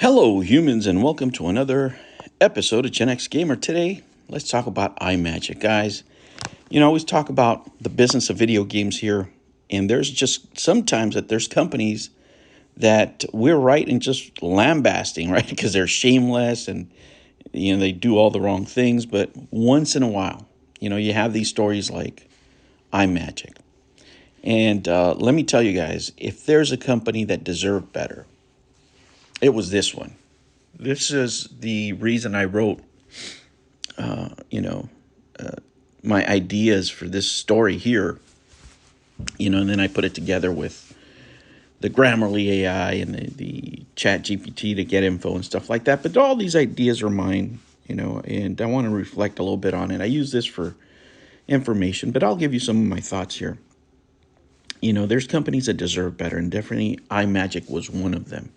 Hello, humans, and welcome to another episode of Gen X Gamer. Today, let's talk about iMagic, guys. I always talk about the business of video games here, and there's just sometimes that there's companies that we're right in just lambasting, right? Because they're shameless and, they do all the wrong things. But once in a while, you have these stories like iMagic. And let me tell you guys, if there's a company that deserved better, it was this one. This is the reason I wrote, uh, you know, my ideas for this story here, and then I put it together with the Grammarly AI and the Chat GPT to get info and stuff like that. But all these ideas are mine, and I want to reflect a little bit on it. I use this for information, but I'll give you some of my thoughts here. There's companies that deserve better, and definitely iMagic was one of them.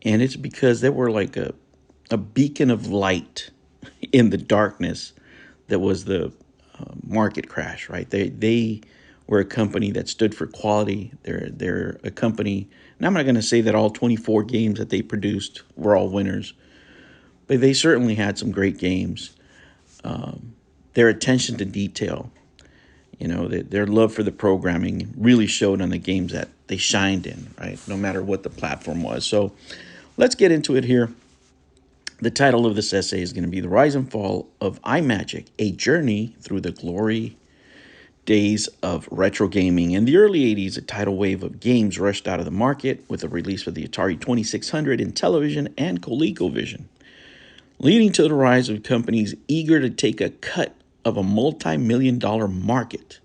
And it's because they were like a beacon of light in the darkness that was the market crash, right? They were a company that stood for quality. They're a company, and I'm not going to say that all 24 games that they produced were all winners, but they certainly had some great games. Their attention to detail, their love for the programming really showed on the games that they shined in, right? No matter what the platform was. So let's get into it here. The title of this essay is going to be The Rise and Fall of iMagic, A Journey Through the Glory Days of Retro Gaming. In the early 80s, a tidal wave of games rushed out of the market with the release of the Atari 2600 in television and ColecoVision, leading to the rise of companies eager to take a cut of a multi-million-dollar market.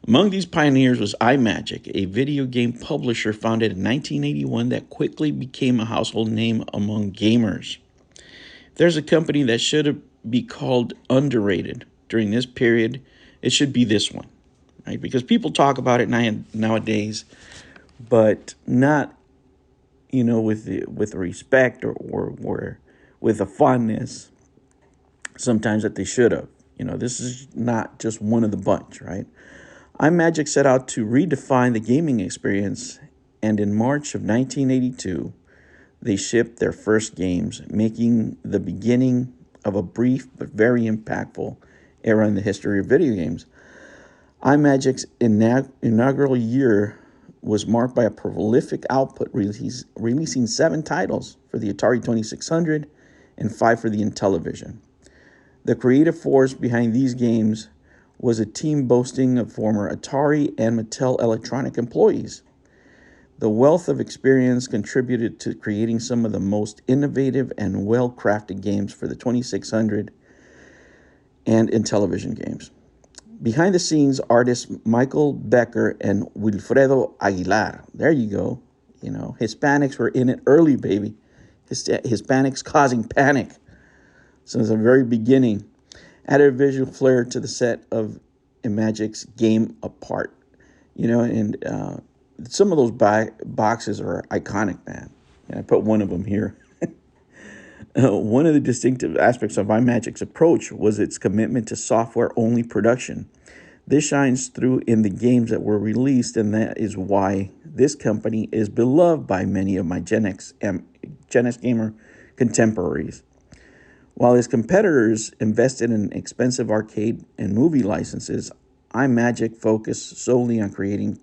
Among these pioneers was iMagic, a video game publisher founded in 1981 that quickly became a household name among gamers. If there's a company that should be called underrated during this period, it should be this one, right? Because people talk about it nowadays, but not, with respect or with a fondness sometimes that they should have. This is not just one of the bunch, right? iMagic set out to redefine the gaming experience, and in March of 1982, they shipped their first games, making the beginning of a brief but very impactful era in the history of video games. iMagic's inaugural year was marked by a prolific output, releasing 7 titles for the Atari 2600 and 5 for the Intellivision. The creative force behind these games was a team boasting of former Atari and Mattel Electronic employees. The wealth of experience contributed to creating some of the most innovative and well-crafted games for the 2600 and Intellivision games. Behind the scenes, artists Michael Becker and Wilfredo Aguilar. There you go. Hispanics were in it early, baby. Hispanics causing panic. Since the very beginning, added a visual flair to the set of iMagic's Game Apart. And some of those boxes are iconic, man. And I put one of them here. One of the distinctive aspects of iMagic's approach was its commitment to software-only production. This shines through in the games that were released, and that is why this company is beloved by many of my Gen X gamer contemporaries. While its competitors invested in expensive arcade and movie licenses, iMagic focused solely on creating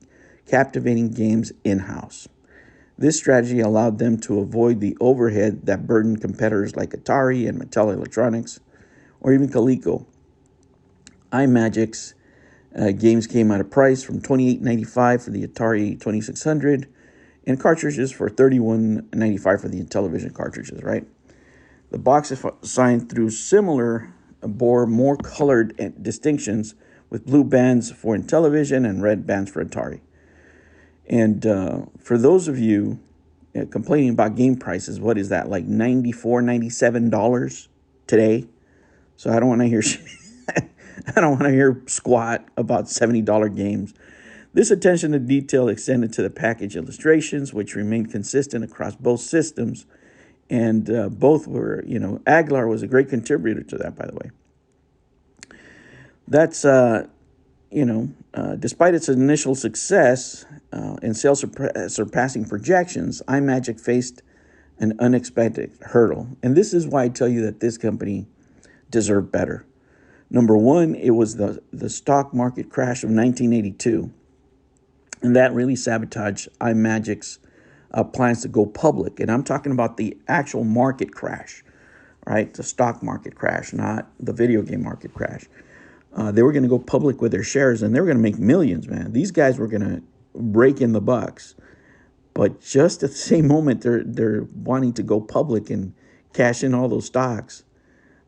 captivating games in-house. This strategy allowed them to avoid the overhead that burdened competitors like Atari and Mattel Electronics, or even Coleco. iMagic's games came at a price from $28.95 for the Atari 2600 and cartridges for $31.95 for the Intellivision cartridges, right? The box is signed through similar bore more colored distinctions with blue bands for Intellivision and red bands for Atari. And for those of you complaining about game prices, what is that, like $94, $97 today? So I don't want to hear I don't want to hear squat about $70 games. This attention to detail extended to the package illustrations, which remained consistent across both systems. And both were, Aguilar was a great contributor to that, by the way. That's, despite its initial success and sales surpassing projections, iMagic faced an unexpected hurdle. And this is why I tell you that this company deserved better. Number one, it was the stock market crash of 1982. And that really sabotaged IMAGIC's plans to go public. And I'm talking about the actual market crash, right? The stock market crash, not the video game market crash. They were going to go public with their shares, and they were going to make millions, man. These guys were going to rake in the bucks. But just at the same moment, they're wanting to go public and cash in all those stocks,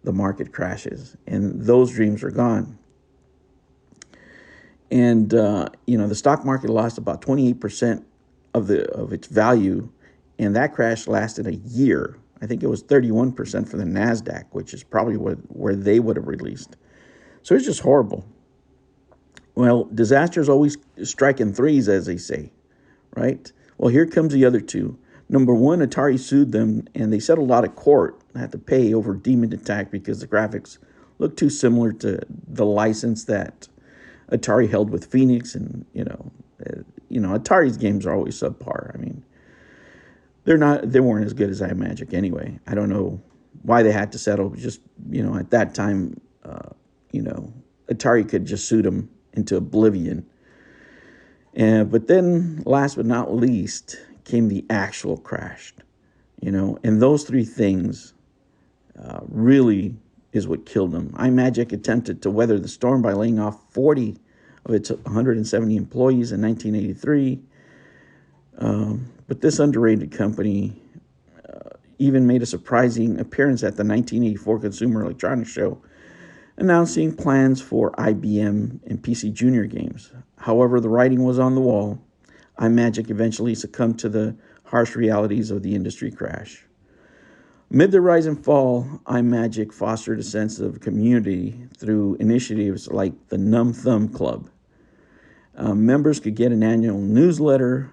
the market crashes, and those dreams are gone. And the stock market lost about 28% of its value, and that crash lasted a year. I think it was 31% for the NASDAQ, which is probably where they would have released. So it's just horrible. Well, disasters always strike in threes, as they say, right? Well, here comes the other two. Number one, Atari sued them, and they settled out of court. Had to pay over Demon Attack because the graphics looked too similar to the license that Atari held with Phoenix, and Atari's games are always subpar. I mean, they weren't as good as IMAGIC anyway. I don't know why they had to settle. Just at that time, Atari could just sue them into oblivion. But then, last but not least, came the actual crash. And those three things really is what killed them. IMAGIC attempted to weather the storm by laying off 40 of its 170 employees in 1983. But this underrated company even made a surprising appearance at the 1984 Consumer Electronics Show, announcing plans for IBM and PC Junior games. However, the writing was on the wall. IMAGIC eventually succumbed to the harsh realities of the industry crash. Amid the rise and fall, IMAGIC fostered a sense of community through initiatives like the Numb Thumb Club. Members could get an annual newsletter.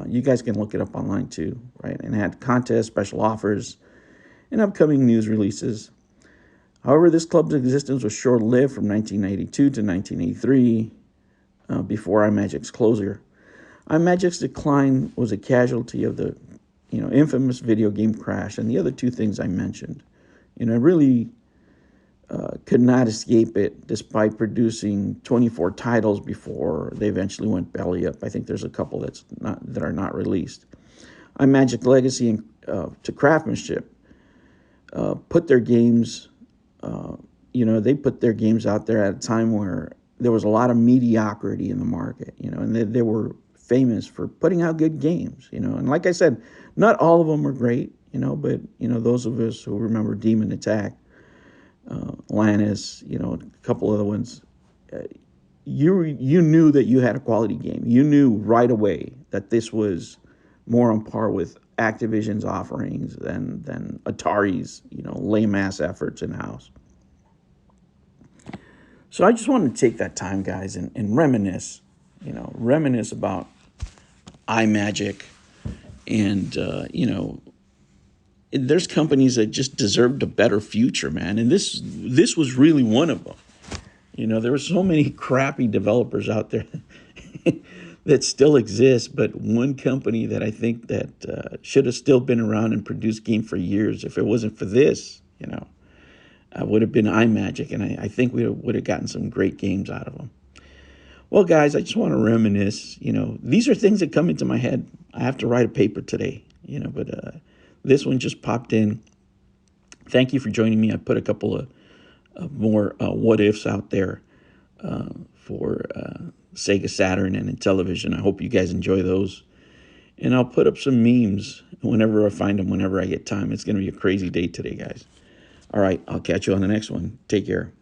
You guys can look it up online too, right? And had contests, special offers, and upcoming news releases. However, this club's existence was short-lived from 1992 to 1983, before IMAGIC's closure. IMAGIC's decline was a casualty of the infamous video game crash and the other two things I mentioned. Really could not escape it despite producing 24 titles before they eventually went belly up. I think there's a couple that are not released. IMAGIC legacy to craftsmanship put their games, they put their games out there at a time where there was a lot of mediocrity in the market, and they were famous for putting out good games, and like I said, not all of them were great, but those of us who remember Demon Attack, Lannis, a couple other ones, you knew that you had a quality game. You knew right away that this was more on par with Activision's offerings than Atari's, lame ass efforts in house. So I just wanted to take that time, guys, and reminisce about IMAGIC, and there's companies that just deserved a better future, man. And this was really one of them. There were so many crappy developers out there that still exist, but one company that I think that should have still been around and produced games for years, if it wasn't for this, would have been IMAGIC, and I think we would have gotten some great games out of them. Well, guys, I just want to reminisce. These are things that come into my head. I have to write a paper today, but this one just popped in. Thank you for joining me. I put a couple of more what-ifs out there for Sega Saturn and Intellivision. I hope you guys enjoy those. And I'll put up some memes whenever I find them, whenever I get time. It's going to be a crazy day today, guys. All right, I'll catch you on the next one. Take care.